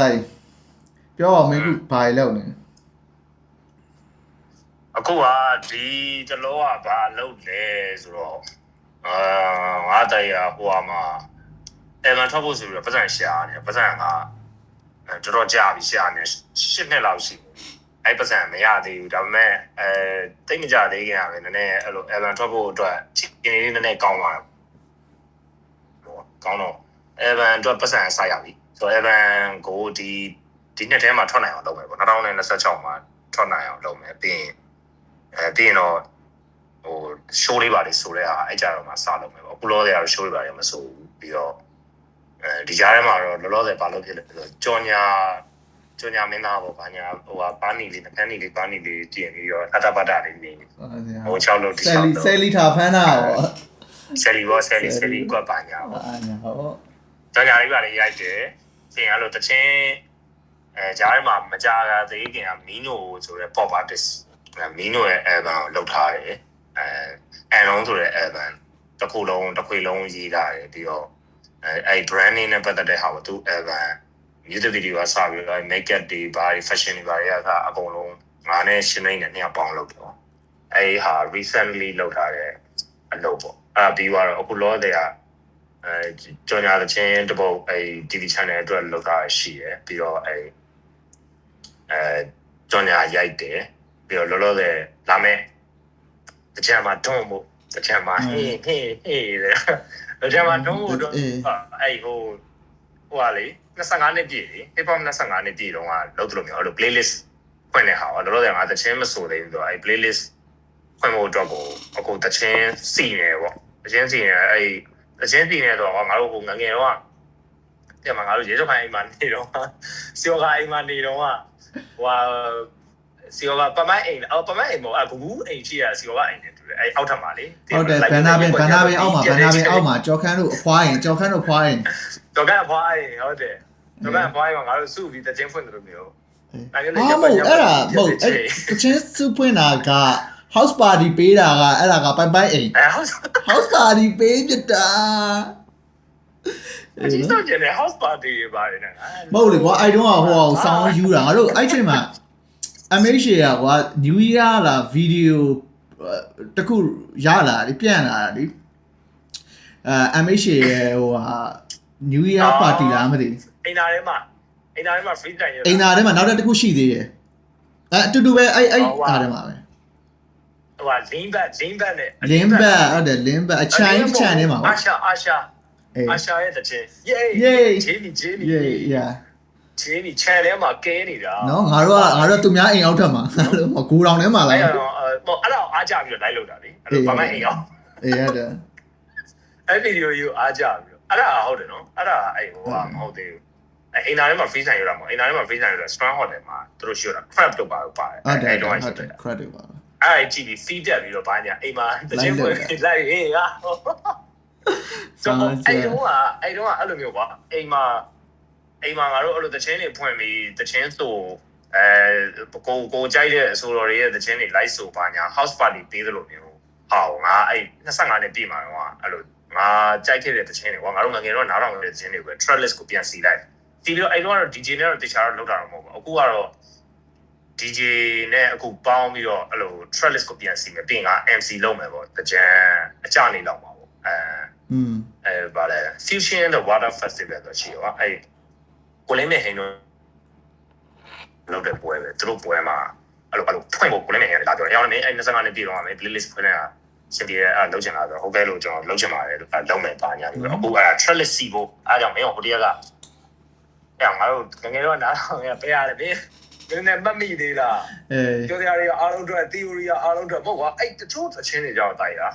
ဒါပြောအောင်မင်းကဘာလောက်နေအခုကဒီတလောကဘာလုပ်လဲဆိုတော့ငါတရားဟိုမှာEvan ထွက်ဖို့ဆိုပြီးတော့ပတ်စံရှာနေပတ်စံကတော်တော်ကြာပြီရှာနေ10နှစ်လောက်ရှိအဲ့ပတ်စံမရသေးဘူးဒါပေမဲ့တိတ်မကြသေးခင်ကပဲနည်းနည်းအဲ့လို Evan ထွက်ဖို့အတွက်ဒီနေ့နည်းနည်းကောင်းသွားကောင်းတော့ Evan အတွက်ပတ်စံဆိုင်ရပြီဆိုတော့ Evan ကိုဒီနှစ်ထဲမှာထွက်နိုင်အောင်လုပ်မယ်ပေါ့2026မှာထွက်နိုင်အောင်လုပ်မယ်ပြီးရင်တော့ဟို show လေးပါလေဆိုတဲ့ဟာအဲ့ကြတော့မှစလုပ်မယ်ပေါ့အခုလောတွေက show လေးပါလေမဆိုဘူးပြီးတော့ဒီကြားထဲမှာတော့လောလောဆယ်ဘာလုပ်ဖြစ်လဲဆိုတော့ကြော်ညာမင်းသားပေါ့ဘာညာဟိုပါနီလေးနှခမ်းနီလေးပါနီလေးတည်ပြီးတော့အတပတလေးနေဟို6လို့ဒီ6လို့ဆယ်လီထားဖမ်းတာပေါ့ဆယ်လီကပါညာပေါ့ဟုတ်ကြော်ညာလေးပါလေရိုက်တယ်ပြင်အဲ့လိုတချင်းကြားထဲမှာမကြတာသေးခင်ကမီနိုဆိုတဲ့ pop artist မီနိုရဲ့ album ကိုလုပ်ထားတယ်အန်လုံးဆိုတဲ့ album တစ်ခွေလုံးရေးထားတယ်ပြီးတော့အဲ့ branding နဲ့ပတ်သက်တဲ့ဟာကိုသူ album music video ကစပြီးတော့ make up တွေဘာ fashion တွေဘာတွေကအကုန်လုံးငါနဲ့ရှင်းနေနှစ်ယောက်ပေါင်းလုပ်တော့အဲ့ဟာ recently လုပ်ထားတဲ့အလုပ်ပေါ့အဲ့ပြီးတော့အခုလောတဲ့ကကြော်ညာတဲ့ချင်းတပုတ်အဲ့ TV channel အတွက်လုပ်ထားရှိရပြီးတော့အဲ့ကြော်ညာရိုက်တယ်ပြီးတော့လောလောဆယ်လာမဲ့တချမ်းမှာတွန်းဖို့တချမ်းမှာဟေးတဲ့တချမ်းမှာတွန်းဖို့တော့အဲ့ဟိုဟာလေ25နှစ်ပြည့်လေ hip hop 25နှစ်ပြည့်တော့ကလုပ်တယ်လို့မျိုးအဲ့လို playlist ဖွင့်နေဟာလောလောဆယ်ငါတချမ်းမဆိုသေးဘူးဆိုတော့အဲ့ playlist ဖွင့်ဖို့အတွက်ကိုအခုတချမ်းစီနေပေါ့တချမ်းစီနေအဲ့တချမ်းစီနေတော့ငါတို့ဟိုငငယ်တော့ကငါတို့ရေစဖိုင်အိမ်မှာနေတော့စီယောကအိမ်မှာနေတော့ဟိုစီယောကပမိုင်းအိမ်ပမိုင်းအိမ်ပေါ့အခုအိမ်ရှိရစီယောကအိမ်နဲ့တူတယ်အဲ့အောက်ထပ်မှာလေဟုတ်တယ်ဘန်နာပင်အောက်မှာကြော်ခန်းတို့အဖွားရင်ကြော်ခန်းတို့ဖွားရင်ဟုတ်တယ်ကြော်ခန်းဖွားရင်ငါတို့စုပြီးတချင်းဖွင့်တယ်လို့မျိုးအဲ့ဒါမဟုတ်တချင်းစုဖွင့်တာက house party ပေးတာကအဲ့ဒါကပိုင်အိမ် house party ပေးပြတာဒီတော့ကျန်တဲ့ house party ပါတယ်နော်မဟုတ်လေကွာအဲ့တုန်းကဟိုအောင်ဆောင်းယူတာငါတို့အဲ့ချိန်မှာ MH ရကွာ New Year လာ video တခုရလာလေပြန်လာတာလေMH ရဲ့ဟိုဟာ New Year party လားမသိဘူးအိမ်သားထဲမှာ free time အိမ်သားထဲမှာနောက်တစ်ခုရှိသေးတယ်အတူတူပဲအဲ့အားထဲမှာပဲဟိုဟာ link back နဲ့ link back ဟုတ်တယ် link back အချိုင်းထဲမှာအာရှာရဲ့တချင်း yay ဂျေမီ yeah ဂျေမီ channel ထဲမှာကဲနေတာနော်ငါတို့သူများအိမ်အောက်ထပ်မှာငါတို့ဂိုးတောင်ထဲမှာလားအဲ့တော့အားကြပြီးတော့ live လုပ်တာလေအဲ့တော့ဘာမှအိမ်အောင်ရတယ်အဲ့ဗီဒီယိုကြီးအားကြပြီးတော့အဲ့ဒါဟုတ်တယ်နော်အဲ့ဒါအဲ့ဟိုဟာမဟုတ်သေးဘူးအိမ်သားထဲမှာ free time ရတာမဟုတ်အိမ်သားထဲမှာ free time ရတာ strong hotel မှာသူတို့ရှိရတာ crab တို့ပါတယ်အဲ့တော့ဟုတ်တယ် crab တို့ပါအဲ့ကြည့်ပြီး feed တက်ပြီးတော့ဘာညာအိမ်မှာတချင်းဖွင့်လိုက်ဟေးဟာဆိုတော့အဲ့တော့အဲ့လိုမျိုးကွာအိမ်မှာငါတို့အဲ့လိုတချင်းတွေဖွင့်ပြီးတချင်းဆိုကိုကြိုက်တဲ့အဆိုတော်တွေရဲ့တချင်းတွေ live ဆိုပါညာ house party ပေးသလိုမျိုးဟာငါအဲ့25နှစ်ပြည့်မှာတော့အဲ့လိုငါကြိုက်ခဲ့တဲ့တချင်းတွေကွာငါတို့ငငယ်တော့နားထောင်ခဲ့တဲ့တချင်းတွေပဲ track list ကိုပြန်စီလိုက်ဒီလိုအဲ့တော့ DJ နဲ့တော့တခြားတော့လောက်တာတော့မဟုတ်ဘူးအခုကတော့ DJ နဲ့အခုပေါင်းပြီးတော့အဲ့လို track list ကိုပြန်စီမယ်ပြင်က MC လုပ်မယ်ပေါ့တကြံအကြနေလောက်ပါပေါ့ဗါလဲ Fusion the Water Festival ဆိုရှိရောအဲ့ကိုလင်းနဲ့ဟင်းတို့လုပ်တဲ့ပွဲပဲသူတို့ပွဲမှာအဲ့လိုဖွင့်ဖို့ကိုလင်းနဲ့ဟင်းလာပြောရောင်းနေအဲ့25နှစ်ပြည့်တော့မယ် playlist ဖွင့်နေတာရှင်ပြေအဲ့လုပ်ချင်တာဆိုဟုတ်ကဲ့လို့ကျွန်တော်လုပ်ချင်ပါတယ်လုပ်မယ်ပါညာပြီးတော့အခုအဲ့ track list စီဖို့အားကြောင့်မင်းဟိုတရကအဲ့ငါတို့ငငယ်တော့နားထောင်ရပေးရတယ်ဗျမင်းနဲ့မမိသေးလားပြောကြရအားလုံးအတွက် theory အားလုံးအတွက်မဟုတ်ကွာအဲ့တချို့သချင်းတွေကြောက်တိုက်တာ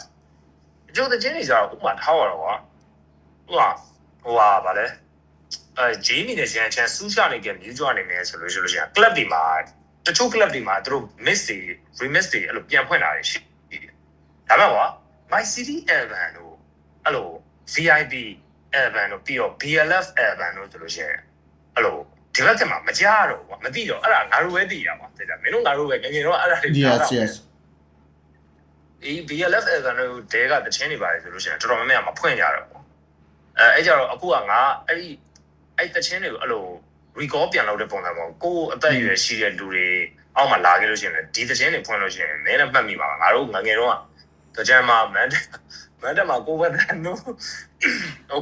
တချို့သချင်းတွေကြောက်ဥမာထားရတော့ကွာဟိုဟာဗာလဲဂျေမီနဲ့ချန်ဆူးရှာနေကြမြူးကြွနေမယ်ဆိုလို့ရှိရင် club တွေမှာတချို့ club တွေမှာသူတို့ remix တွေအဲ့လိုပြန်ဖွင့်လာတယ်ရှိတယ်ဒါမှမဟုတ်ကွာ My City Album တို့အဲ့လို VIP Album တို့ပြီးတော့ BLF Album တို့ဆိုလို့ရှိရင်အဲ့လိုဒီဘက်ကမှမကြားတော့ကွာမသိတော့အဲ့ဒါငါတို့ပဲသိတာကွာတဲ့ကြမင်းတို့ငါတို့ပဲငငယ်တော့အဲ့ဒါတွေကြားတာyes ဒီ BLF ကတော့တဲကတချင်းနေပါတယ်ဆိုလို့ရှိရင်တော်တော်များများမဖွင့်ကြတော့ပေါ့အဲ့ကြတော့အခုကငါအဲ့တချင်းတွေကိုအဲ့လို recall ပြန်လုပ်တဲ့ပုံစံပေါ့ကိုအသက်အရွယ်ရှိတဲ့လူတွေအောက်မှာလာခဲ့လို့ရှိရင်ဒီတခြင်းတွေဖွင့်လို့ရှိရင်နည်းနည်းမှတ်မိပါငါတို့ငငယ်တော့တခြင်းမှာမန်တက်မှာကိုဘတ်န်နို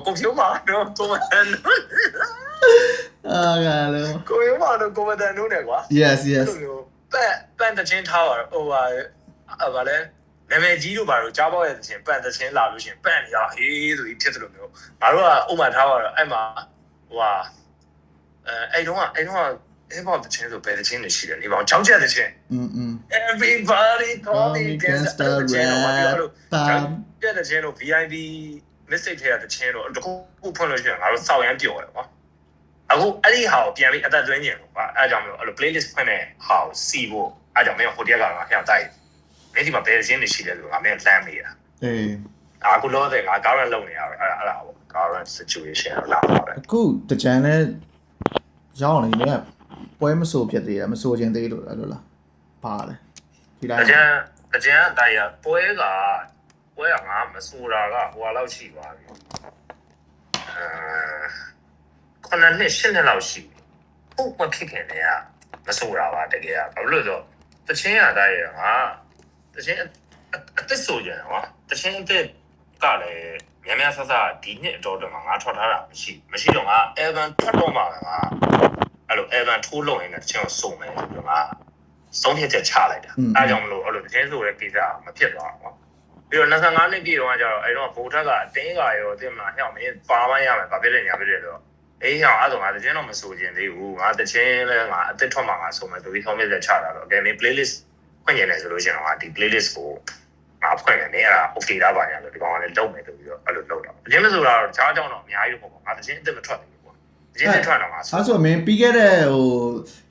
ကိုဖြိုးမှာတော့ကိုဘတ်န်နိုကလည်းကိုရောမှာတော့ကိုဘတ်န်နိုနဲ့ကွာ yes ပန်တခြင်းထားပါဟိုဗာလဲနာမည်ကြီးတို့ဘာလို့ကြားပေါက်ရဲ့တခြင်းပန်တခြင်းလာလို့ရှိရင်ပန်ရဟေးဆိုပြီးဖြစ်တယ်လို့မျိုးငါတို့ကဥမာထားပါတော့အဲ့မှာဟိုဟာအဲ့တော့ hip hop တခြင်းဆိုဘယ်တခြင်းတွေရှိတယ်ဒီကောင်ချောင်းချက်တခြင်းeverybody call me gangster rap ပြတဲ့ခြင်းတို့ VIP mistake ထဲကတခြင်းတို့တခုဖွင့်လို့ရှိရင်ငါတို့စောက်ရမ်းပျော်တယ်ကွာအခုအဲ့ဒီဟာကိုပြန်ပြီးအသက်သွင်းခြင်းလို့ကွာအဲ့ကြောင့်မလို့အဲ့လို playlist ဖွင့်တဲ့ဟာကိုစီဖို့အဲ့ကြောင့်မင်းဟိုတရက်ကငါဟျောက်တိုက်အဲ့ဒီမှာဘယ်တခြင်းတွေရှိလဲဆိုငါမင်းလှမ်းနေတာအခုလောတဲ့ငါ current လုပ်နေရအဲ့ဒါပေါ့ current situation လာပါတယ်အခုတကြံလဲရောင်းနေနေပွဲမဆိုဖြစ်သေးတယ်မဆိုခြင်းသေးလို့အဲ့လိုလားပါလေဒီတိုင်းတကြံတိုင်းရပွဲကငါမဆိုတာကဟိုလောက်ရှိပါပြီ9နှစ်10နှစ်လောက်ရှိဟုတ်မဖြစ်ခင်တည်းကမဆိုတာပါတကယ်ကဘာလို့လဲဆိုတော့တချင်းရတိုင်းရငါတချင်းအသက်ဆိုကြတယ်ကွာတချင်းအသက်ကလည်းများဆဆဒီနှစ်အတော်တည်းမှာငါထွက်ထားတာမရှိတော့ငါ Evan ထွက်တော့မှာငါအဲ့လို Evan ထိုးလုံးရင်တချင်းကိုစုံမယ်ဆိုတော့ငါဆုံးဖြတ်ချက်ချလိုက်တာအဲကြောင့်မလို့အဲ့လိုတချင်းဆိုတဲ့ကိစ္စမဖြစ်သွားဘူးကွာပြီးတော့25နှစ်ပြည့်တော့ကျတော့အဲ့တော့ဘိုးထက်ကအတင်းကရောတင်မလားဟဲ့မင်းပါမရမယ်ဘာဖြစ်လဲညာဖြစ်တယ်ဆိုတော့အေးဟောင်းအဲ့တော့ငါတချင်းတော့မဆိုချင်သေးဘူးငါတချင်းလဲငါအသက်ထွက်မှာငါစုံမယ်ဆိုပြီးဆုံးဖြတ်ချက်ချတာတော့ okay မင်း playlist ဖွင့်နေတယ်ဆိုလို့ရှိရင်ငါဒီ playlist ကိုငါဖွင့်နေတယ်အဲ့ဒါ okay လားပါညာလို့ဒီကောင်ကလည်းလုံးမယ်ဆိုပြီးတော့အဲ့လိုလုပ်တာတချင်းမဆိုတာတော့ခြားကြောင်တော့အများကြီးတော့ပေါ့ငါတချင်းအသက်မထွက်ဘူးကွာတချင်းနဲ့ထွက်တော့ငါဆိုမင်းပြီးခဲ့တဲ့ဟို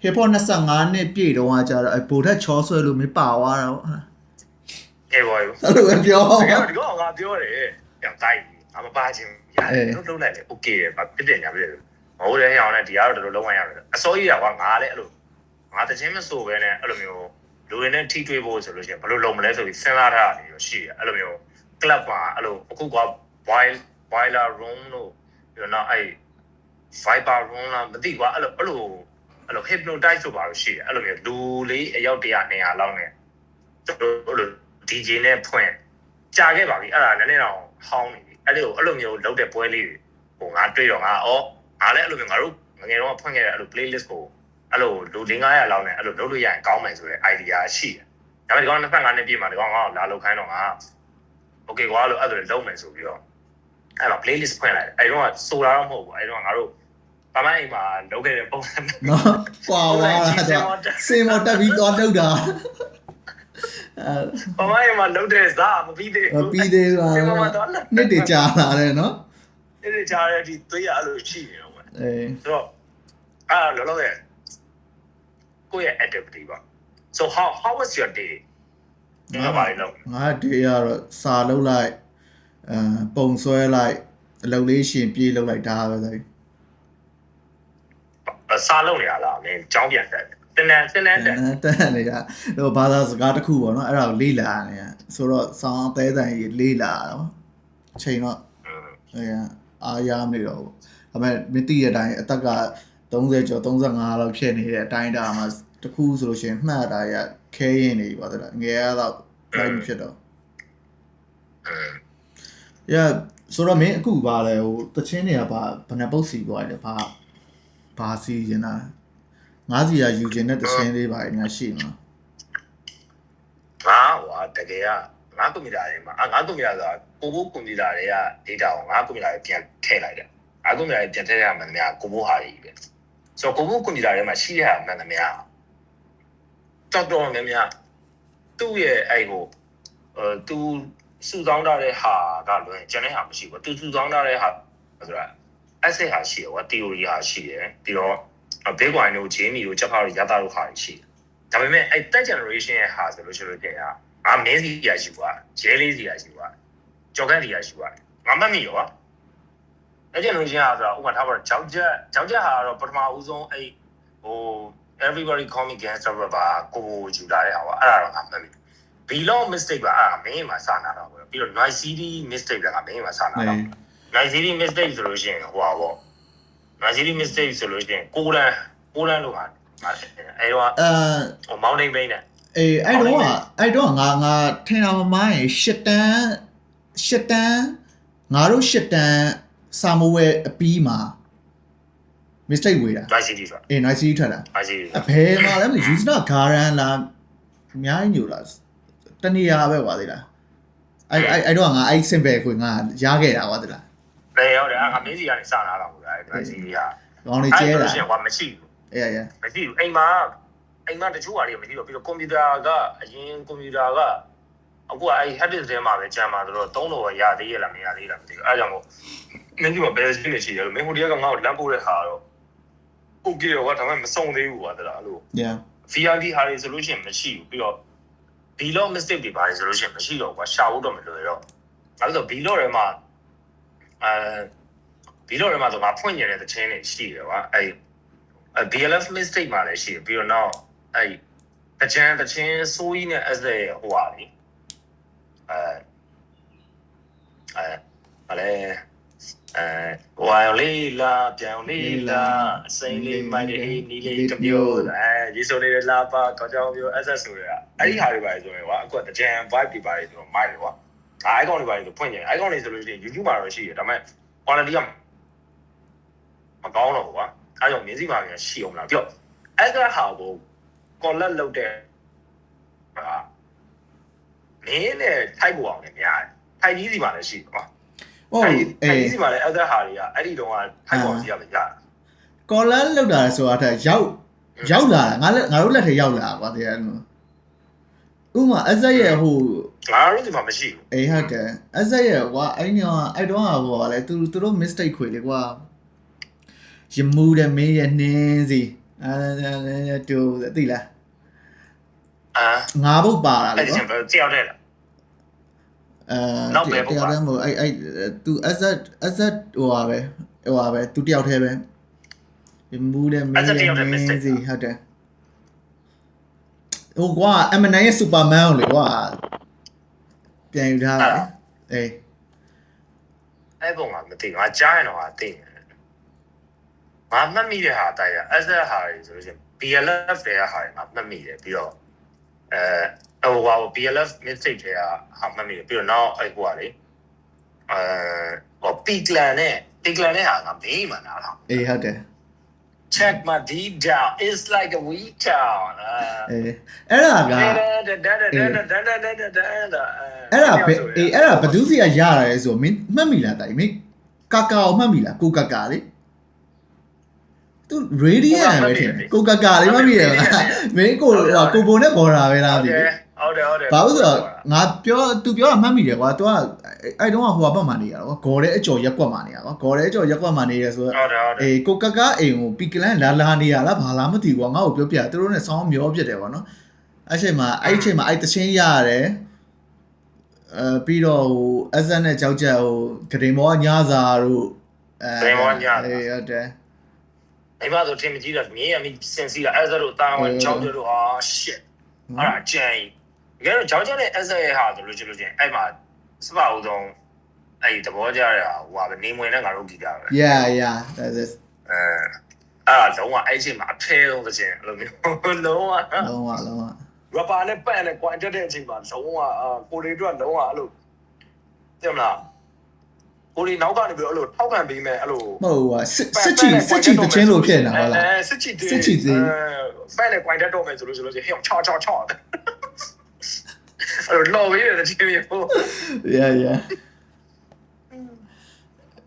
hip hop 25နှစ်ပြည့်တော့ကကျတော့ဘိုးထက်ချောဆွဲလို့မပါသွားတော့အေးဘောယူအဲ့လိုပဲပြောဒီကောင်ငါပြောတယ်ပြန်တိုက်ငါမပါချင်းရတယ်လုံးလိုက်လေ okay ဘာဖြစ်တယ်ညာဖြစ်တယ်မဟုတ်တဲ့ဟောင်းနဲ့ဒီကတော့တော်တော်လုံးဝရတယ်အစိုးရကငါလည်းအဲ့လိုငါတချင်းမဆိုပဲနဲ့အဲ့လိုမျိုးလူတွေနဲ့ထိတွေ့ဖို့ဆိုလို့ရှိရင်ဘယ်လိုလုပ်မလဲဆိုပြီးစဉ်းစားထားတာမျိုးရှိတယ်အဲ့လိုမျိုး club မှာအဲ့လိုအခုက boiler room လို့ပြီးတော့အဲ့ viber room လားမသိကွာအဲ့လို hypnotize ဆိုပါလို့ရှိတယ်အဲ့လိုမျိုးလူလေးအယောက်100 200လောက်နဲ့အဲ့လို DJ နဲ့ဖွင့်ကြာခဲ့ပါပြီအဲ့ဒါလည်းတော့ဟောင်းနေပြီအဲ့လိုမျိုးလုပ်တဲ့ပွဲလေးတွေဟိုငါတွေ့တော့ငါလည်းအဲ့လိုမျိုးငါတို့ငငယ်တော့ဖွင့်ခဲ့တဲ့အဲ့လို playlist ကိုအဲ့လိုလူ900လောက်နဲ့အဲ့လိုလုပ်လို့ရရင်ကောင်းမယ်ဆိုတဲ့ idea ရှိတယ်ဒါပေမဲ့ဒီကောင်25နှစ်ပြည့်မှာဒီကောင်ကလာလောက်ခိုင်းတော့ငါ okay ကွာလို့အဲ့လိုလုပ်မယ်ဆိုပြီးတော့အဲ့မှာ playlist ဖွင့်လိုက်တယ်အဲ့တော့ဆိုတာတော့မဟုတ်ဘူးအဲ့တော့ငါတို့ဘာမှအိမ်မှာလုပ်ခဲ့တဲ့ပုံစံနော်ကွာဝါစင်မတက်ပြီးတော့လုပ်တာဘာမှအိမ်မှာလုပ်တဲ့စားမပြီးသေးဘူးမပြီးသေးဘူးနှစ်တည်ကြာလာတယ်နော်နှစ်တည်ကြာတဲ့ဒီသွေးရအဲ့လိုရှိနေတော့ဆိုတော့အဲ့လောလောဆယ်ကိုယ့်ရဲ့ activity ပါ so how was your day ဒီမှာပါလို့ငါ day ကတော့စာလုပ်လိုက်ပုံဆွဲလိုက်အလုပ်လေးရှင်ပြေးလုပ်လိုက်ဒါပဲဆိုစာလုပ်နေရလားမင်းကြောင်းပြန်တက်တန်းနေတာဟိုဘာသာစကားတစ်ခုပေါ့နော်အဲ့ဒါကိုလေ့လာနေရဆိုတော့စောင်းတဲတန်ကြီးလေ့လာတော့အချိန်တော့အားရမနေတော့ဘူးဒါပေမဲ့မသိတဲ့အတိုင်းအသက်က30ကျော်35လောက်ဖြစ်နေတဲ့အတိုင်းဒါမှတခုဆိုလို့ရှိရင်မှတ်တာရခဲရင်နေပါတော့ငယ်ရတော့တိုင်းမဖြစ်တော့ဆိုတော့မင်းအခုပါလဲဟိုတချင်းတွေကဘယ်နှပုတ်စီသွားတယ်ဘာစီရင်တာငါးစီရယူခြင်းတဲ့တချင်းလေးပါညာရှိနော်ငါတကယ်ကငါကွန်ပျူတာတွေမှာငါကွန်ပျူတာဆိုတာကိုဘိုးကွန်ပျူတာတွေက data ကိုငါကွန်ပျူတာတွေပြန်ထည့်လိုက်တယ်ငါကွန်ပျူတာတွေပြန်ထည့်ရမှန်များကိုဘိုးဟာတွေပဲဆိုတော့ကိုဘိုးကွန်ပျူတာတွေမှာရှိတဲ့ဟာမှန်များတော်များသူ့ရဲ့အဲ့ဟိုသူစုဆောင်းထားတဲ့ဟာကလွယ်ကျန်တဲ့ဟာမရှိဘူးသူစုဆောင်းထားတဲ့ဟာဆိုတာ essay ဟာရှိတယ် theory ဟာရှိတယ်ပြီးတော့ big wine တို့ Jamie တို့ချက်ဖောက်တို့ရတာတို့ဟာရှိတယ်ဒါပေမဲ့အဲ့ that generation ရဲ့ဟာဆိုလို့ရှိလို့ပြန်ရမင်းစီရရှိသွားရဲလေးစီရရှိသွားကြော်ကန်စီရရှိသွားငါမှတ်မိရောအဲ့ generation ဟာဆိုတာဥပမာထားပါတော့ကြောက်ချက်ဟာတော့ပထမဦးဆုံးအဲ့ဟို everybody call me gangster ပါကိုယူလာတဲ့ဟာပါအဲ့ဒါတော့ငါမှတ်မိ Belong mistake ပါမင်းမှာစာနာတော့ပြီးတော့ noise cd mistake ကမင်းမှာစာနာတော့ noise cd mistake ဆိုလို့ရှိရင်ဟိုပါပေါ့ Nigeria mistake ဆိုလို့ရှိရင်6တန်းလောက်ပါအဲ့တော့ဟို mountain bane နဲ့အေးအဲ့တော့ငါထင်တာမမိုင်း8တန်းငါတို့8တန်းစာမိုးဝဲအပီးမှာ mistake ဝေးတာ Nigeria ဆိုတာအေး Nigeria ထွက်တာ Nigeria အဘယ်မှာလဲမသိ user garan လားအများကြီးညိုလားတနေရာပဲကွာသေးလားအဲ့တော့ငါအဲ့ simple ခွေငါရခဲ့တာကွာသေးလားဘယ်ရောက်တယ်ငါမင်းစီကနေစလာတာပေါ့အဲ့ Nigeria ကောင်းနေကျဲတာအဲ့ကွာမရှိဘူးအေးမရှိဘူးအိမ်မှာတချို့ဟာတွေမရှိတော့ပြီးတော့ကွန်ပျူတာကအရင်ကွန်ပျူတာကအခုအဲ့ hard disk ထဲမှာပဲကျန်မှာဆိုတော့3တော့ရသေးရလားမရသေးလားမသိဘူးအဲ့ကြောင့်မို့မင်းဒီမှာဘယ်စင်းနေရှိရလို့မင်းဟိုတည်းကငါ့ကိုလမ်းပို့တဲ့ဟာတော့ okay တော့ဒါမှမစုံသေးဘူးကွာတလားအဲ့လို yeah VRD ဟာတွေဆိုလို့ရှိရင်မရှိဘူးပြီးတော့ B-log mistake တွေပါတယ်ဆိုလို့ရှိရင်မရှိတော့ကွာရှာဖို့တော့မလွယ်တော့အဲ့တော့ B-log ထဲမှာB-log ထဲမှာတော့ငါဖွင့်ညတဲ့တခြင်းတွေရှိတယ်ကွာအဲ့BLF mistake မှာလည်းရှိတယ်ပြီးတော့နောက်အဲ့တခြင်းစိုးကြီးနဲ့ as ရဲ့ဟိုဟာလေဝိုင်လေးလာပြောင်းလေးလာအစိမ်းလေးမိုင်းလေးနီလေးတမျိုးရေဆိုနေတဲ့လာပါကောကြောင်မျိုး SS ဆိုရအဲ့ဒီဟာတွေပါဆိုရင်ကွာအခုတကြံ vibe တွေပါတယ်ဆိုတော့မိုက်တယ်ကွာအဲ့ကောင်တွေပါတယ်ဆိုဖွင့်ကြတယ်အဲ့ကောင်တွေဆိုလို့ရှိရင် YouTube မှာတော့ရှိတယ်ဒါပေမဲ့ quality ကမကောင်းတော့ကွာအဲ့ကြောင့်မြင်းစီမှာပြန်ရှိအောင်လားပြောအဲ့ကဟာကို collect လုပ်တဲ့ဟာမင်းနဲ့ထိုက်ဖို့အောင်လည်းများတယ်ထိုက်ကြီးစီမှာလည်းရှိတယ်ကွာဟုတ်အေးဒီမှာလည်းအဲ့ဒါဟာတွေကအဲ့ဒီတော့ကထိုက်ပေါ်စီရမရတယ် collar လောက်တာဆိုတာတဲ့ရောက်လာငါတို့လက်ထဲရောက်လာကွာတဲ့အဲ့လိုဥမာအဇက်ရဲ့ဟိုငါတို့ဒီမှာမရှိဘူးအေးဟုတ်တယ်အဇက်ရဲ့ကွာအဲ့ညအဲ့တော့ဟာကွာလေသူတို့ mistake ခွေလေကွာရမူတယ်မင်းရဲ့နှင်းစီအဲ့တူသိလားငါဘုတ်ပါလာလေကွာအဲ့ဒီကြောက်တယ်လားနောက်ပဲပေါ့တရားတယ်မို့အဲ့ तू asset ဟိုပါပဲ तू တယောက်တည်းပဲမူးတယ်မင်းရဲ့မင်းစီဟုတ်တယ်ဟိုကွာ M9 ရဲ့ Superman ကိုလေကွာပြန်ယူထားတယ်အေးအဲ့ပုံကမသိငါကြားရင်တော့သိတယ်ငါမှတ်မိတဲ့ဟာတိုက်ရ asset ဟာဆိုလို့ရှိရင် BLF တွေကဟာငါမှတ်မိတယ်ပြီးတော့ဟို BLF mistake တွေကဟာမှတ်မိတယ်ပြီးတော့နောက်အဲ့ဟိုကလေဟို Piglan နဲ့ဟာငါမေးမှနားထောင်အေးဟုတ်တယ် check my D down it's like a week town အဲ့ဒါကအဲ့ဒါဘဒူးစီကရရတယ်ဆိုမင်းမှတ်မိလားတိုင်မင်းကာကာကိုမှတ်မိလားကိုကာကာလေသူ radiant ပဲထင်ကိုကာကာလေးမှတ်မိတယ်မင်းကိုဘုံနဲ့ပေါ်တာပဲလားဒီဟုတ်တယ်ဘာလို့ဆိုတော့ငါသူပြောတာမှတ်မိတယ်ကွာ तू ကအဲ့တုန်းကဟိုဘက်မှာနေရတော့ဂေါ်တဲ့အကျော်ရက်ကွက်မှာနေရကွာဂေါ်တဲ့အကျော်ရက်ကွက်မှာနေရဆိုတော့အေးကိုကကအိမ်ကိုပီကလန်လာနေရလားဘာလားမသိဘူးကွာငါ့ကိုပြောပြသူတို့နဲ့ဆောင်းမျောဖြစ်တယ်ကွာနော်အဲ့ချိန်မှာအဲ့တချင်းရရတယ်ပြီးတော့ဟိုအဇက်နဲ့ကြောက်ချက်ဟိုဂရင်မောညစာတို့ဂရင်မောညစာအေးဟုတ်တယ်အဲ့မှာဆိုထင်မကြီးတော့မြင်းရမိစင်စီလာအဲ့ဇက်တို့တာဝန်ကြောက်တို့ဟာ shit အဲ့ဒါကြံတကယ်တော့ကြောက်ချက်နဲ့အဲ့ဇက်ရဲ့ဟာဆိုလို့ချင်းအဲ့မှာစပါဦးဆုံးအဲ့ဒီသဘောကျတဲ့ဟာဟိုပါနေမွေနဲ့ငါတို့ဂီတာပဲ yeah that's it အဲ့လုံးဝအဲ့ချိန်မှာအဖဲဆုံးသချင်းအဲ့လိုမျိုးလုံးဝရပါနဲ့ပန့်နဲ့ကွန်တက်တဲ့အချိန်မှာလုံးဝကိုရီတို့ကလုံးဝအဲ့လိုသိမလားကိုရီနောက်ကနေပြီးတော့အဲ့လိုထောက်ခံပေးမယ်အဲ့လိုမဟုတ်ဘူးစစ်ချီတချင်းလို့ဖြစ်နေတာဟုတ်လားစစ်ချီပန့်နဲ့ကွန်တက်တော့မယ်ဆိုလို့ဟဲ့ချောအဲ့လိုလော်ပေးတဲ့ချင်းမျိုး yeah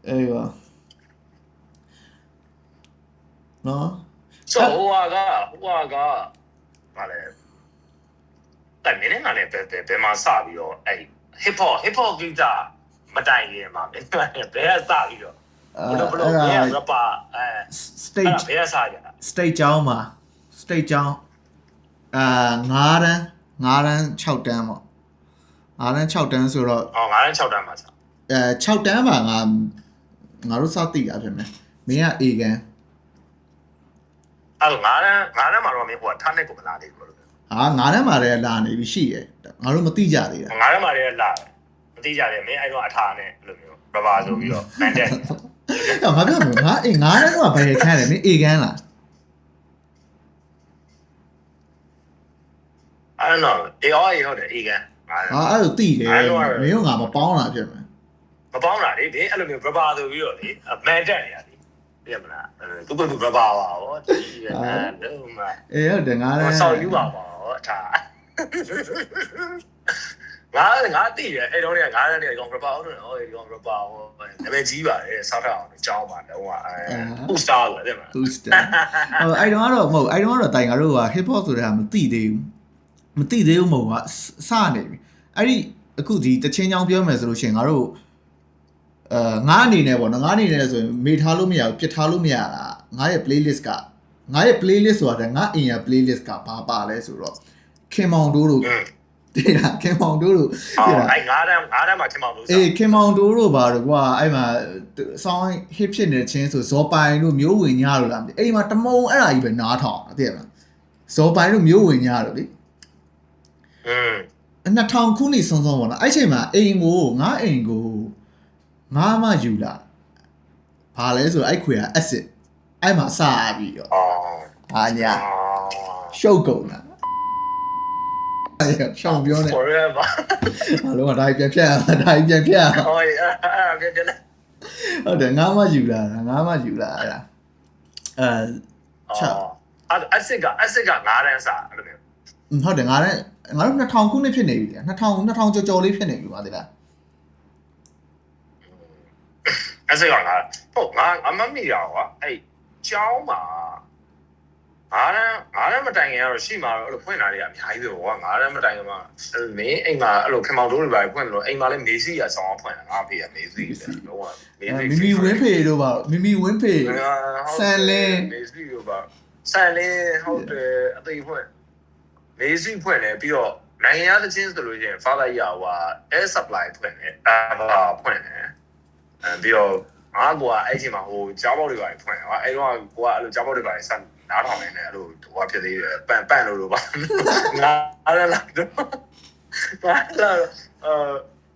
အေးပါနော်ဆိုဟိုကဘာလဲတိုင်မင်းနဲ့ငါနဲ့ဘယ်မှာစပြီးတော့အဲ့ hip hop ဂီတာမတိုင်ရင်မှာမင်းနဲ့ဘယ်ကစပြီးတော့ဘလို့ဘယ်က rapper stage ဘယ်ကစရတာ stage ကြောင်းမှာ stage ကြောင်း9တန်း6တန်းပေါ့9တန်း6တန်းဆိုတော့9တန်း6တန်းမှာစ6တန်းမှာငါတို့စသိတာဖြစ်မယ်မင်းက A ကန်အဲ့9တန်းမှာတော့မင်းဟိုထားနဲ့ကိုမလာသေးဘူးလို့9တန်းမှာလည်းလာနေပြီရှိရယ်ငါတို့မသိကြသေးတာ9တန်းမှာလည်းလာမသိကြတယ်မင်းအဲ့တော့အထာနဲ့အဲ့လိုမျိုး rubber ဆိုပြီးတော့ banded ငါပြောမှာငါအေးငါလည်းကဘယ်ခန်းလဲမင်းအေကန်းလား I don't know အေးဟုတ်တယ်အေးကန် ဟာအဲ့လိုတိတယ်မင်းတို့ငါမပေါင်းတာဖြစ်မယ် မပေါင်းတာလေဒီအဲ့လိုမျိုး rubber ဆိုပြီးတော့လေမန်တက်နေရလေသိရမလားသူက rubber ပါဟောဒီကတော့မ အေးဟုတ်တယ်ငါလည်း ဆောက်ယူပါဟောဒါငါတိတယ်အဲ့တော့ငါလည်းကောင် rubber ဟုတ်တယ်ဟောဒီကောင် rubber ဟောနာမည်ကြီးပါတယ်စောက်ထအောင်ကြောင်းပါတယ်ဟိုက star လို့တဲ့မှာ booster ဟိုအဲ့တော့မဟုတ်အဲ့တော့တိုင်ငါတို့က hip hop ဆိုတာမသိသေးဘူးမသိသေးဘူးမဟုတ်ကစနေပြီအဲ့ဒီအခုဒီတချင်းချောင်းပြောမယ်ဆိုလို့ရှိရင်ငါတို့ငါအနေနဲ့ပေါ့နော်ငါအနေနဲ့ဆိုရင်မေထားလို့မရဘူးပြစ်ထားလို့မရတာငါရဲ့ playlist ကငါရဲ့ playlist ဆိုတာငါအိမ်ရ playlist ကဘာပါလဲဆိုတော့ခင်မောင်တိုးတို့တဲ့လားခင်မောင်တိုးတို့တဲ့လားအဲ့ငါးတန်းမှာခင်မောင်တိုးအေးခင်မောင်တိုးတို့ပါတော့ကွာအဲ့မှာ sound hit ဖြစ်နေချင်းဆိုဇော်ပိုင်တို့မျိုးဝင်ညတို့လားမသိအဲ့ဒီမှာတမုံအဲ့ဒါကြီးပဲနားထောင်သိရမလားဇော်ပိုင်တို့မျိုးဝင်ညတို့လေ2000ခုနှစ်စုံစုံပေါ့နော်အဲ့ချိန်မှာအိမ်ကိုငါအိမ်ကိုငါမှယူလာဘာလဲဆိုတော့အဲ့ခွေက acid အဲ့မှာစပြီးတော့ဟာညာရှုပ်ကုန်တာရှောင်းပြောနေ forever ဘာလို့ဒါပြန်ဖြတ်ဒါပြန်ဖြတ်ဟောပြန်ပြန်ဟုတ်တယ်ငါမှယူလာအဲ့ဒါချacid ကငါးတန်းစားအဲ့လိုမျိုးဟုတ်တယ်ငါတို့2000ခုနှစ်ဖြစ်နေပြီ2000ကျော်လေးဖြစ်နေပြီပါသေးလားအဲ့စကငါဟုတ်ငါမမိရကွာအဲ့ကျောင်းမှာငါလည်းမတိုင်ခင်ကတော့ရှိမှာတော့အဲ့လိုဖွင့်တာတွေအများကြီးပဲကွာငါလည်းမတိုင်ခင်မှာမင်းအိမ်မှာအဲ့လိုခင်မောင်တို့တွေပါဖွင့်လို့အိမ်မှာလည်းမေးစီရဆောင်ဖွင့်တာငါဖေးကမေးစီတယ်တော့မီမီဝင်းဖေတို့ပါမီမီဝင်းဖေဆန်လင်းမေးစီတို့ပါဆန်လင်းဟုတ်တယ်အသေးဖွင့်မေးစီဖွင့်တယ်ပြီးတော့နိုင်ငံရတဲ့ချင်းဆိုလို့ရှိရင် father ရဟို air supply ဖွင့်တယ်ဖွင့်တယ်ပြီးတော့ငါကအဲ့ချိန်မှာဟိုကြားပေါက်တွေပါဖွင့်တယ်အဲ့တော့ကိုကအဲ့လိုကြားပေါက်တွေပါဆန်နားထောင်နေတယ်အဲ့လိုဟိုဖြစ်သေးတယ်ပန့်လို့ပါငါအဲ့လာတော့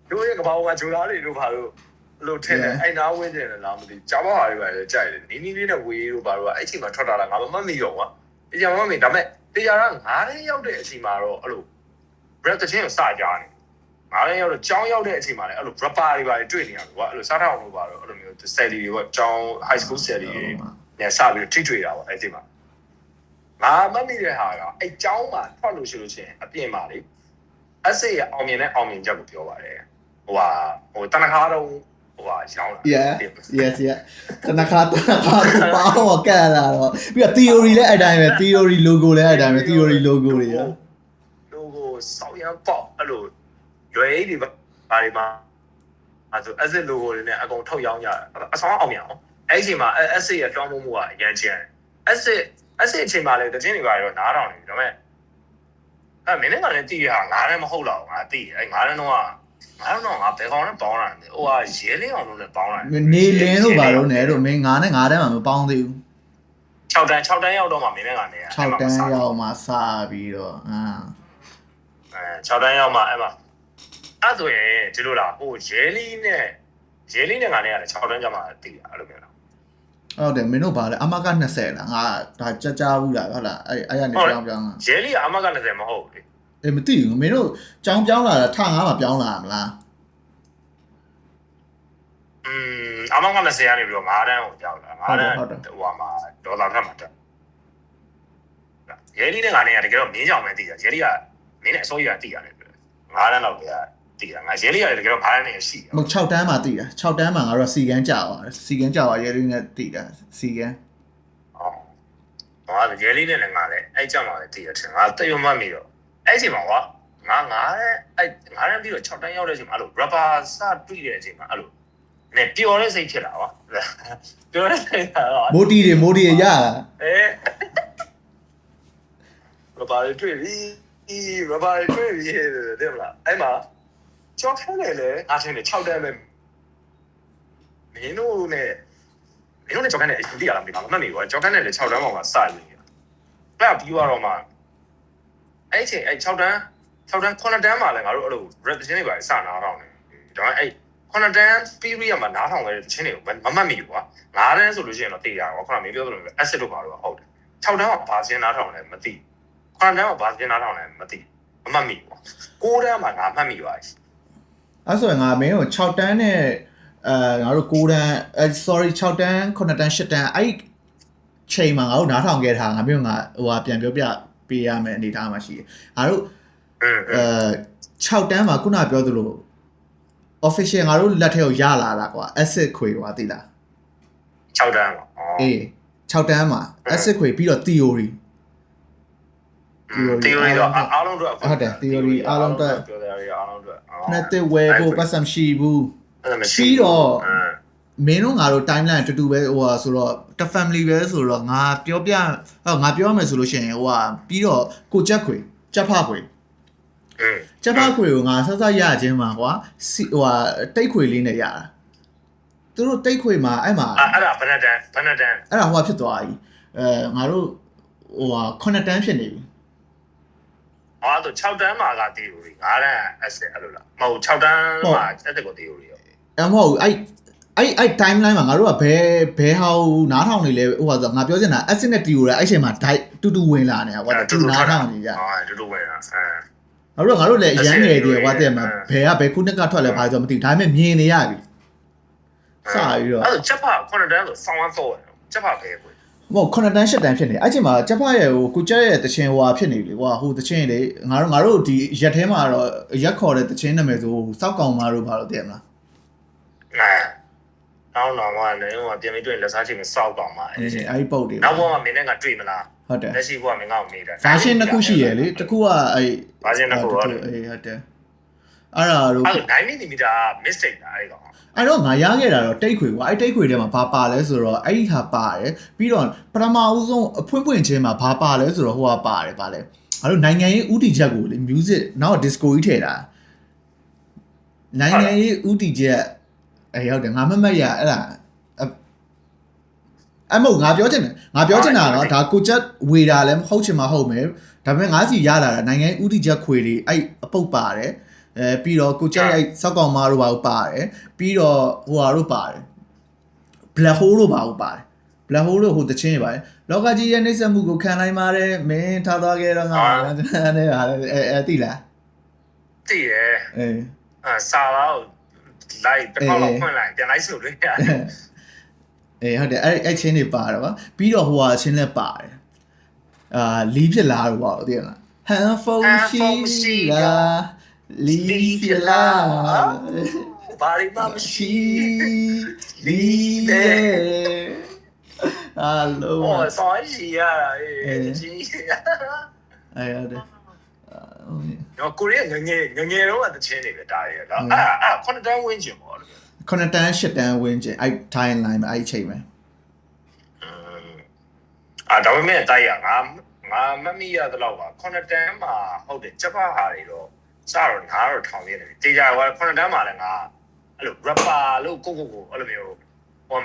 တို့ရဲ့ကဘာကဂျူလာတွေတို့ဘာလို့လို့ထင်တယ်အဲ့နားဝင်းတယ်လားမသိကြားပေါက်ဟာတွေပါလေကြိုက်တယ်နီးလေးနဲ့ဝေးတို့ဘာလို့အဲ့ချိန်မှာထွက်တာလားငါမမှတ်မိတော့ကွာဒီကြောင်မမှတ်မိဒါပေမဲ့တရားကငါးလေးရောက်တဲ့အချိန်မှာတော့အဲ့လို breath တချင်းကိုစကြနေငါလည်းရောက်တော့ကျောင်းရောက်တဲ့အချိန်မှာလည်းအဲ့လို rapper တွေပါတွေ့နေရကွာအဲ့လိုစားထောင်လို့ပါတော့အဲ့လိုမျိုး study တွေပေါ့ကျောင်း high school study တွေနဲ့စပြီးထိတွေ့တာပေါ့အဲ့ဒီမှာငါမမိတဲ့ဟာကအဲ့ကျောင်းမှာထွက်လို့ရှိလို့ချင်းအပြင်မှာလေအစစ်ရအောင်မြင်တဲ့အောင်မြင်ချက်ကိုပြောပါတယ်ဟိုတနခါတော့ဟိုရောင်းလာ yes တနခါပါတော့ကဲလာတော့ပြီးတော့ theory လည်းအဲ့တိုင်းပဲ theory logo လည်းအဲ့တိုင်းပဲ theory logo တွေရ logo စောက်ရပေါက်အဲ့လိုရွယ်အိတွေဘာတွေမှာအဲ့ဆို asset logo တွေနဲ့အကုန်ထုတ်ရောင်းကြအဆောင်အောင်မြင်အောင်အဲ့ဒီအချိန်မှာ asset ရတောင်းမှုကအရန်ကျန် asset အချိန်မှာလေတခြင်းတွေပါတော့နားထောင်နေပြီဒါပေမဲ့မင်းကလည်းတည်ရငါလည်းမဟုတ်တော့ငါတည်အဲ့ငါလည်းတော့ငါဘယ်ကောင်နဲ့ပေါင်းလာလဲဟိုကရဲလင်းအောင်လို့လည်းပေါင်းလာနေလင်းလို့ပါတော့နဲတော့မင်းငါနဲ့ငါတန်းမှမပေါင်းသေးဘူး6တန်းရောက်တော့မှမင်းနဲ့ကနေ6တန်းရောက်မှစပြီးတော့6တန်းရောက်မှအဲ့မှာအဲ့ဆိုရင်ဒီလိုလားဟိုရဲလင်းနဲ့ငါနဲ့ရတယ်6တန်းကျမှတည်ရအဲ့လိုမျိုးလားဟုတ်တယ်မင်းတို့ပါလေအမက20လားငါဒါကြားဘူးလားဟုတ်လားအဲ့ရနေပြောင်းလားရဲလီကအမက20မဟုတ်ဘူးလေအေးမသိဘူးမင်းတို့ကြောင်းပြောင်းလာတာထငါးမှာပြောင်းလာမလားအမက20ကနေပြီးတော့9တန်းကိုကြောက်လာ9တန်းဟိုမှာဒေါ်လာထပ်မှာတက်ရဲလီနဲ့ငါနဲ့ကတကယ်တော့မင်းကြောင်ပဲတည်တာရဲလီကမင်းနဲ့အစိုးရတည်ရတယ်9တန်းလောက်တည်းတည်တာငါရဲလီကတကယ်တော့9တန်းနဲ့ရှိတယ်မဟုတ်6တန်းမှာတည်တာ6တန်းမှာငါတို့စီကန်းကြာသွားရဲလီနဲ့တည်တာစီကန်းဟာရဲလီနဲ့လည်းငါလည်းအဲ့ကြောင်လာတယ်တည်တယ်ငါတိတ်မမှတ်မိတော့အဲ့ချိန်မှာကွာငါအဲ့9တန်းပြီးတော့6တန်းရောက်တဲ့အချိန်မှာအဲ့လို rubber စတွေ့တဲ့အချိန်မှာအဲ့လိုနဲ့ပျော်တဲ့စိတ်ဖြစ်လာကွာပျော်တဲ့စိတ်ကတော့မိုတီတွေရတာrubber တွေ့ပြီrubber တွေ့ပြီတဲ့မလားအဲ့မှာကြောက်ခဲနေလေအားချင်းနဲ့6တန်းပဲမင်းတို့နဲ့ကြောက်ခဲနေအတီးရလားမသိဘူးမှတ်မိကွာကြောက်ခဲနေလေ6တန်းပေါ်မှာစနေတယ်အဲ့ပြီးတော့မှအဲ့ချိန်အဲ့6တန်း9တန်းမှာလည်းငါတို့အဲ့လို rep ချင်းတွေပါစနာတော့တယ်ဒါပေမဲ့အဲ့9 ခုနတန်း period မှာနားထောင်ခဲ့တဲ့ချင်းတွေကိုမမှတ်မိဘူးကွာ9တန်းဆိုလို့ရှိရင်တော့သိရပါခုနမင်းပြောသလိုပဲ asset တို့ပါတော့ဟုတ်တယ်6တန်းမှာဘာစင်းနားထောင်လဲမသိ9တန်းမှာဘာစင်းနားထောင်လဲမသိမမှတ်မိဘူး9တန်းမှာငါမှတ်မိပါပြီအဲ့ဆိုရင်ငါမင်းကို6တန်းနဲ့ငါတို့9တန်းsorry 6တန်း9တန်း10တန်းအဲ့ချိန်မှာငါတို့နားထောင်ခဲ့တာငါမျိုးငါဟိုဟာပြန်ပြောပြပေးရမယ်အနေထားမှာရှိတယ်ငါတို့6တန်းမှာခုနပြောသလို official ငါတို့လက်ထဲကိုရလာတာကွာ asset ခွေကွာသိလား6တန်းမှာအေး6တန်းမှာ asset ခွေပြီးတော့ theory တော့အားလုံးတော့ဟုတ်တယ် theory အားလုံးတော့ပြောတယ်အားလုံးတော့နှစ်သက်ဝယ်ဖို့ပတ်စံရှိဘူးပြီးတော့မင်းတို့ငါတို့ timeline တူတူပဲဟိုဟာဆိုတော့တ family ပဲဆိုတော့ငါပြောမယ်ဆိုလို့ရှိရင်ဟိုဟာပြီးတော့ကိုချက်ခွေချက်ဖခွေချက်ဖခွေကိုငါဆက်ဆက်ရခြင်းမှာကွာဟိုဟာတိတ်ခွေလေးနဲ့ရတာသူတို့တိတ်ခွေမှာအဲ့မှာအဲ့ဒါဘယ်နှတန်းအဲ့ဒါဟိုဟာဖြစ်သွားပြီငါတို့ဟိုဟာ9တန်းဖြစ်နေပြီအော်တော့6တန်းမှာက theory 9တန်း asset အဲ့လိုလားမဟုတ်6တန်းမှာ asset ကို theory ရောမဟုတ်အဲ့ timeline မှာငါတို့ကဘယ်ဟာနားထောင်နေလဲဟိုဟာဆိုငါပြောချင်တာ asset နဲ့ theory အဲ့ချိန်မှာ တူတူဝင်လာနေတာကွာတူနားထောင်နေကြတူတူဝင်လာငါတို့လည်းအရန်ငယ်သေးတယ်ကွာတဲ့မှာဘယ်ခုနှစ်ကထွက်လဲဘာဆိုမသိဘူးဒါပေမဲ့မြင်နေရပြီစပြီးတော့အဲ့တော့ချက်ဖ9တန်းဆိုဆောင်းဆော့ချက်ဖပဲကွမဟုတ်9တန်း10တန်းဖြစ်နေအဲ့ချိန်မှာချက်ဖရဲ့ဟိုကိုကျက်ရဲ့တခြင်းဟိုဟာဖြစ်နေပြီကွာဟိုတခြင်းလေငါတို့ဒီရက်ထဲမှာတော့ရက်ခေါ်တဲ့တခြင်းနာမည်ဆိုစောက်ကောင်မတို့ဘာလို့သိရမလားနောက်မှလည်းဟိုပြန်ပြီးတွေ့လက်စားချိန်မှာစောက်ကောင်မှာအဲ့ပုတ်တွေနောက်ဘောမှာမင်းနဲ့ကတွေ့မလားဟုတ်တယ်လက်ရှိဘောကမင်းကောင်မေးတာဗာရှင်းတစ်ခုရှိရလေတစ်ခုကအဲ့ဗာရှင်းတစ်ခုဟုတ်တယ်အေးဟုတ်တယ်အဲ့ဒါတို့9mm mistake တာအဲ့ကောင်အဲ့တော့ငါရခဲ့တာတော့တိတ်ခွေကွာအဲ့တိတ်ခွေထဲမှာဘာပါလဲဆိုတော့အဲ့ဒီဟာပါတယ်ပြီးတော့ပထမဦးဆုံးအဖွင့်ချင်းမှာဘာပါလဲဆိုတော့ဟိုကပါတယ်ဗာလဲငါတို့နိုင်ငံရေးဥတီချက်ကိုလေ music နောက် disco ကြီးထည့်တာနိုင်ငံရေးဥတီချက်အဲ့ဟုတ်တယ်ငါမမတ်ရအဲ့ဒါအမဟုတ်ငါပြောချင်တာနော်ဒါကိုချက်ဝေတာလည်းဟုတ်ချင်မှာဟုတ်မယ်ဒါပေမဲ့ငါစီရလာတာနိုင်ငံဥတီချက်ခွေတွေအဲ့အပုတ်ပါတယ်ပြီးတော့ကိုချက်ရိုက်စောက်ကောင်မတို့ဘာလို့ပါတယ်ပြီးတော့ဟိုဟာတို့ပါတယ် black hole တို့ဘာလို့ပါတယ် black hole တို့ဟိုတချင်းပါတယ်လောကကြီးရဲ့နှိမ့်ဆက်မှုကိုခံနိုင်ပါတယ်မင်းထားသွားခဲ့တော့ငါနဲ့ဟာသိလားသိတယ်စာတော့လိုက်တစ်ခေါက်လောက်ဖွင့်လိုက်ပြန်လိုက်ဆိုလို့ရတယ်ဟုတ်တယ်အဲ့ချင်းတွေပါတော့ဗောပြီးတော့ဟိုဟာချင်းလည်းပါတယ်လီးဖြစ်လာတော့ဗောသိရလားဟန်ဖုန်းရှိလားလီးဖြစ်လာဘာရီမရှိလီးလေဟာလိုဆောင်းရှိရတာကြီးအဲ့ဒါတော့ကိုရီးယားငငယ်တော့တချင်းတွေပဲတားရတော့အဲ့9တန်းဝင်းကျင်ပေါ့9တန်း10တန်းဝင်းကျင်အဲ့ timeline မှာအဲ့ချိန်ပဲဒါပေမဲ့တိုက်ရငါမမီရတဲ့လောက်ပါ9တန်းမှာဟုတ်တယ်ချက်ဖဟာတွေတော့စတော့နားတော့ထောင်နေတယ်တေချာက9တန်းမှာလည်းငါအဲ့လို rapper လို့ကိုအဲ့လိုမျိုးဟို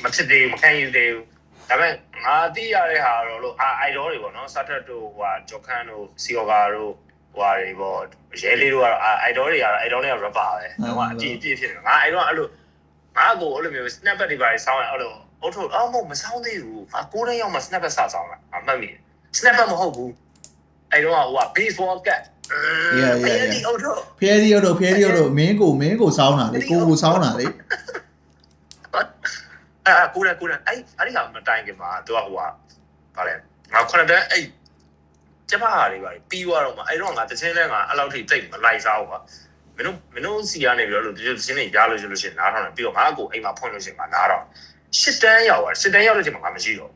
မဖြစ်သေးမခံယူသေးဘူးဒါပေမဲ့ငါသိရတဲ့ဟာတော့လို့idol တွေပေါ့နော်စတက်တို့ဟိုဂျော်ခန်တို့စီယောဂါတို့ဟိုတွေပေါ့ရဲလေးတို့ကတော့idol တွေကတော့ idol တွေက rapper ပဲဟိုအကြည့်ဖြစ်နေငါအဲ့တော့အဲ့လိုငါကိုအဲ့လိုမျိုး snapback တွေပါဆောင်းရအဲ့လိုအုတ်ထုတ်မဟုတ်မဆောင်းသေးဘူးငါ9တန်းရောက်မှ snapback စဆောင်းလာအမှတ်မိ snapback မဟုတ်ဘူးအဲ့တော့ဟို baseball cap ဖျဲဒီအော်တို့မင်းကိုစောင်းတာလေကိုစောင်းတာလေကိုရအဲ့ဒီဟာမတိုင်ခင်မှာသူကဟိုကဗါလဲငါ9တန်းအဲ့ကျမဟာတွေပါပြီးသွားတော့မှအဲ့တော့ငါတချင်းလဲငါအဲ့လောက်ထိတိတ်မလိုက်စားဘူးကွာမင်းတို့စီကနေပြီးတော့လို့ဒီချင်းတွေရားလို့ဆိုလို့ရှိရင်နားထောင်တယ်ပြီးတော့ငါအကိုအိမ်မှာဖွင့်လို့ရှိရင်ငါနားတော့10တန်းရောက်သွား10တန်းရောက်တဲ့ချိန်မှာငါမရှိတော့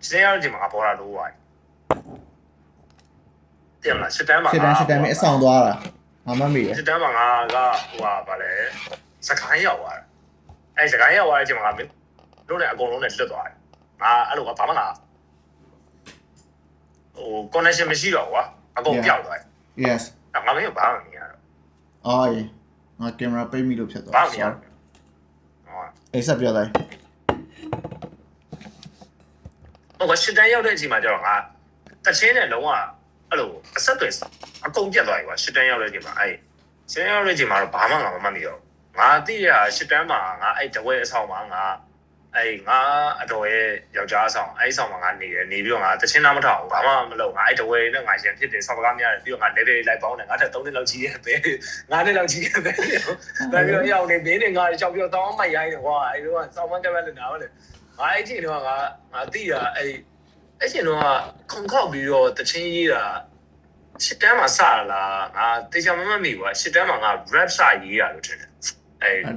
10တန်းရောက်တဲ့ချိန်မှာငါပေါ်လာလို့သွားတယ်မလား10တန်းမှာ10တန်းမင်းအဆောင်သွားတာငါမမေ့ရ10တန်းမှာငါကဟိုဗါလဲစကိုင်းရောက်သွားတယ်အဲ့စကိုင်းရောက်သွားတဲ့အချိန်မှာငါမင်းတို့နဲ့အကုန်လုံးနဲ့လွတ်သွားတယ်ငါအဲ့လိုကဘာမှငါဟို connection မရှိတော့ကွာအကုန်ပြောက်သွားတယ် yes ငါမင်းဘာမှမမြင်ရတော့အော်ငါကင်မရာပိတ်မိလို့ဖြစ်သွားဘာမှမမြင်အေးဆက်ပြောလိုက်ဟိုကရှစ်တန်းရောက်တဲ့အချိန်မှာကျတော့ငါတချင်းနဲ့လုံးဝအဲ့လိုအဆက်တွေအကုန်ပြတ်သွားပြီကွာရှစ်တန်းရောက်တဲ့အချိန်မှာအဲ့ရှစ်တန်းရောက်တဲ့အချိန်မှာတော့ဘာမှငါမမှတ်မိတော့င ငါတိရရှစ်တန်းမှာငါအဲ့တဝဲအဆောင်မှာငါအဲ့ငါအတော်ရဲ့ယောက်ျားဆောင်အဲ့ဆောင်မှာငါနေပြီးတော့ငါတချင်းနာမထောင်ဘာမှမလုပ်ငါအဲ့တဝဲနဲ့ငါရန်ဖြစ်တယ်ဆောက်ကားများတယ်ပြီးတော့ငါ level လိုက်ပေါင်းတယ်ငါတက်3နှစ်လောက်ကြီးရဲ့ပဲ9နှစ်လောက်ကြီးရဲ့ပဲပြီးတော့ရောက်နေဘင်းနဲ့ငါကြောက်ပြီးတော့တောင်းမိုက်ရိုင်းတယ်ကွာအဲ့တော့ဆောင်းမကပဲလည်းနားပဲလေငါအဲ့ချိန်တော့ငါတိရအဲ့ချိန်တော့ခုံခောက်ပြီးတော့တချင်းရေးတာရှစ်တန်းမှာစလာငါတေချာမမမိကွာရှစ်တန်းမှာငါ rap စရေးရလို့ထင်တယ်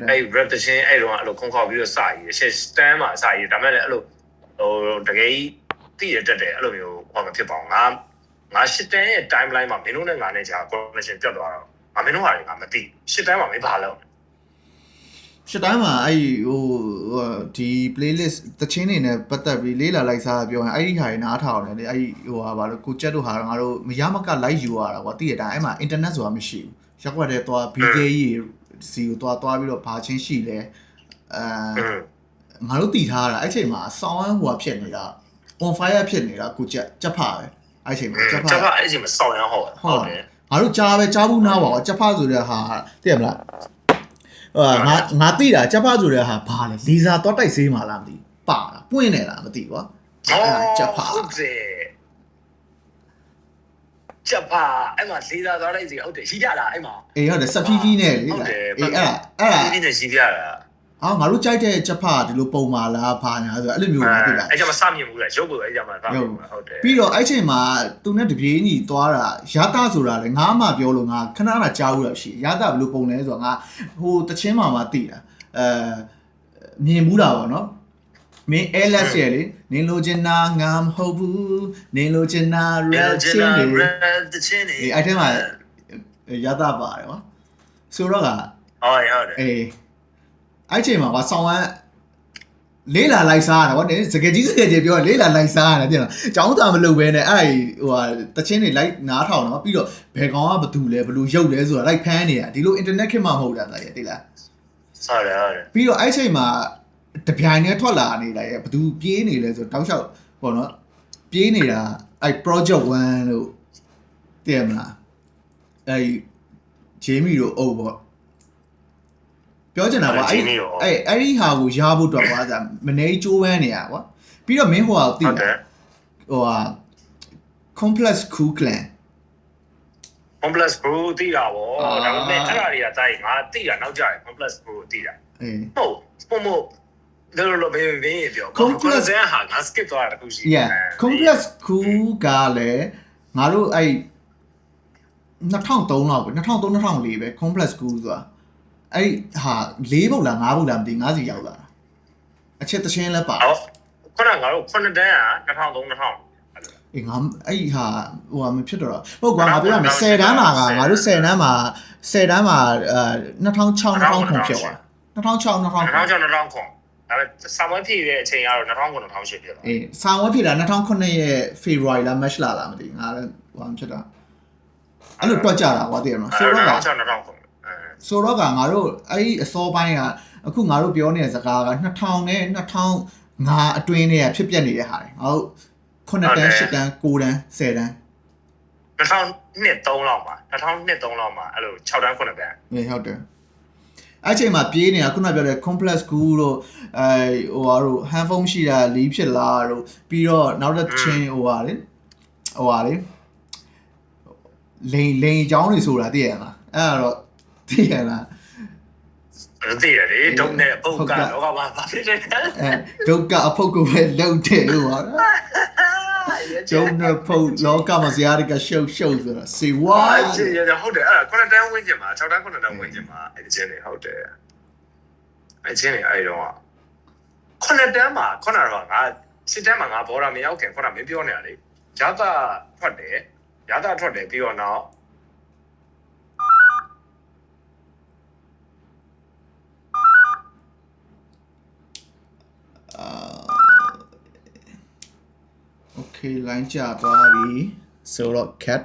အဲ့ rap တချင်းအဲ့တော့အဲ့လိုခုံခောက်ပြီးတော့စရေးရှစ်တန်းမှာစရေးဒါမဲ့လည်းအဲ့လိုဟိုတကယ်တည်ရတက်တယ်အဲ့လိုမျိုးဟောမဖြစ်ပါဘူးငါရှစ်တန်းရဲ့ timeline မှာမင်းတို့နဲ့ငါနဲ့ကြာ connection ပြတ်သွားတော့မင်းတို့ဟာတွေငါမသိရှစ်တန်းမှာမင်းဘာလုပ်ရှစ်တိုင်းမှာအဲ့ဟိုဒီ playlist တချင်းနေနဲ့ပတ်သက်ပြီးလေးလာလိုက်စားပြောရင်အဲ့ဒီဟာတွေနားထောင်တယ်လေအဲ့ဟိုဟာဘာလို့ကိုကျက်တို့ဟာငါတို့မရမက live ယူရတာကွာတည်ရတိုင်းအဲ့မှာ internet ဆိုတာမရှိဘူးရက်ွက်တဲ့သွား BJ ကြီးစီကိုသွားပြီးတော့ဘာချင်းရှိလဲငါတို့တည်ထားတာအဲ့ချိန်မှာ sound ဟိုဖြစ်နေတာ on fire ဖြစ်နေတာကိုကျက်ဖပဲအဲ့ချိန်မှာကျက်ဖအဲ့ချိန်မှာစောင်းရဟုတ်တယ်ငါတို့ကြားဘူးနားပါကျက်ဖဆိုတဲ့ဟာသိရမလားငါသိတာကျက်ဖဆိုတဲ့ဟာဘာလဲလီဇာတော့တိုက်ဆေးမှလားမသိပါလားပွင့်နေလားမသိကွာကျက်ဖဟုတ်တယ်ကျက်ဖအဲ့မှာလီဇာတော့တိုက်ဆေးဟုတ်တယ်ရှိကြလားအဲ့မှာအေးဟုတ်တယ်စဖြီးကြီးနဲ့လေအေးအဲ့ဒီနဲ့ရှိကြတာငါတို့ကြိုက်တဲ့ချက်ဖဒီလိုပုံမာလားဘာညာဆိုအဲ့လိုမျိုးလာတွေ့တာအဲ့ကျမှစမြင်ဘူးလေရုပ်ကိုအဲ့ကျမှစမြင်ဟုတ်တယ်ပြီးတော့အဲ့ချိန်မှာသူနဲ့တပြေးညီသွားတာရတာဆိုတာလေငါမှပြောလို့ငါခဏခဏကြားဘူးရရှိရတာဘယ်လိုပုံလဲဆိုတော့ငါဟိုတချင်းမှာသိတာမြင်ဘူးတာပေါ့နော်မင်း LS ရဲ့လေနင်လိုချင်တာငါမဟုတ်ဘူးနင်လိုချင်တာ red ချင်းတွေအဲ့ထဲမှာရတာပါတယ်ကွာဆိုတော့ကဟုတ်တယ်အေးအဲ့ချိန်မှာကွာဆောင်းဝမ်းလေးလာလိုက်စားတာကွာစကယ်ကြီးပြောလေးလာလိုက်စားရတယ်ပြန်လားကျောင်းသားမလုပ်ဘဲနဲ့အဲ့ဟိုဟာတချင်းတွေလိုက်နားထောင်တော့ပြီးတော့ဘယ်ကောင်ကဘသူလဲဘလို့ရုပ်လဲဆိုတာလိုက်ဖမ်းနေတာဒီလို internet ခေတ်မှမဟုတ်တာတဲ့တိလားဟုတ်တယ်ပြီးတော့အဲ့ချိန်မှာတပြိုင်တည်းထွက်လာနေတာရဲ့ဘသူပြေးနေလဲဆိုတောက်လျှောက်ပေါ့နော်ပြေးနေတာအဲ့ project 1လို့သိရမလားအဲ့ဂျေမီတို့အုပ်ပေါ့ပြောချင်တာကွာအဲ့ဒီဟာကိုရဖို့တော့ကွာမနေကျိုးဝမ်းနေရကွာပြီးတော့မင်းဟိုဟာသိတာဟိုဟာ complex crew clan complex crew သိတာဗောဒါပေမဲ့အဲ့ဒါတွေကတိုက်ငါသိတာနောက်ကြတယ် complex crew သိတာဟုတ်ပုံမို့လောဘေးပြော complex ဟာငါ skip သွားတာတခုရှိတယ် complex crew ကလည်းငါတို့အဲ့2003လောက်ပဲ2003-2004ပဲ complex crew ဆိုတာအဲ့ဟာ4ပုတ်လား5ပုတ်လားမသိ5စီရောက်လာတာအချက်တချင်းလည်းပါခုနကငါတို့9တန်းက2003-2000အေးငါအဲ့ဟာဟိုဟာမဖြစ်တော့ဟုတ်ကွာငါပြောရမယ်10တန်းမှာငါတို့10တန်းမှာ2006-2009ဖြစ်သွား2006-2009ဒါပေမဲ့ဆာမွေးဖြည့်တဲ့အချိန်ကတော့2009-2008ဖြစ်သွားအေးဆာမွေးဖြည့်တာ2009ရဲ့ February လား March လားမသိငါလည်းဟိုဖြစ်တာအဲ့လိုတွက်ကြတာကွာတည်ရမလားဆိုတော့2009ဆိုတော့ကငါတို့အဲ့ဒီအစောပိုင်းကအခုငါတို့ပြောနေတဲ့စကားက2000နဲ့2005အတွင်းနဲ့ဖြစ်ပျက်နေတဲ့ဟာတွေငါတို့9တန်း10တန်း9တန်း10တန်း2002-3လောက်မှာ2002-3လောက်မှာအဲ့လို6တန်း9တန်းအေးဟုတ်တယ်အဲ့ချိန်မှာပြေးနေတာခုနပြောတဲ့ complex school တို့ဟိုဟာတို့ handphone ရှိတာလီးဖြစ်လာတို့ပြီးတော့နောက်တစ်ချင်းဟိုဟာလေလိန်အကြောင်းတွေဆိုတာသိရလားအဲ့တော့သိရလားသိရတယ်ဒုက္ခနဲ့အပုတ်ကတော့ဘာဖြစ်တယ်ဒုက္ခအဖုတ်ကိုပဲလှုပ်တယ်လို့ပါကျုံနဲ့ဖုတ်လောကမှာဇာတ်ကရှုပ်ဆိုတာစေဝါဟုတ်တယ်အဲ့9တန်းဝင်းကျင်မှာ6တန်း9တန်းဝင်းကျင်မှာအဲ့ဒီချင်းတွေဟုတ်တယ်အဲ့ချင်းတွေအဲ့တော့9တန်းမှာ9တော့ငါ10တန်းမှာငါဘော်ရာမရောက်ခင်9မင်းပြောနေတာလေရတာထွက်တယ်ပြီးတော့နောက်โอเค line ကျသွားပြီဆိုတော့ cat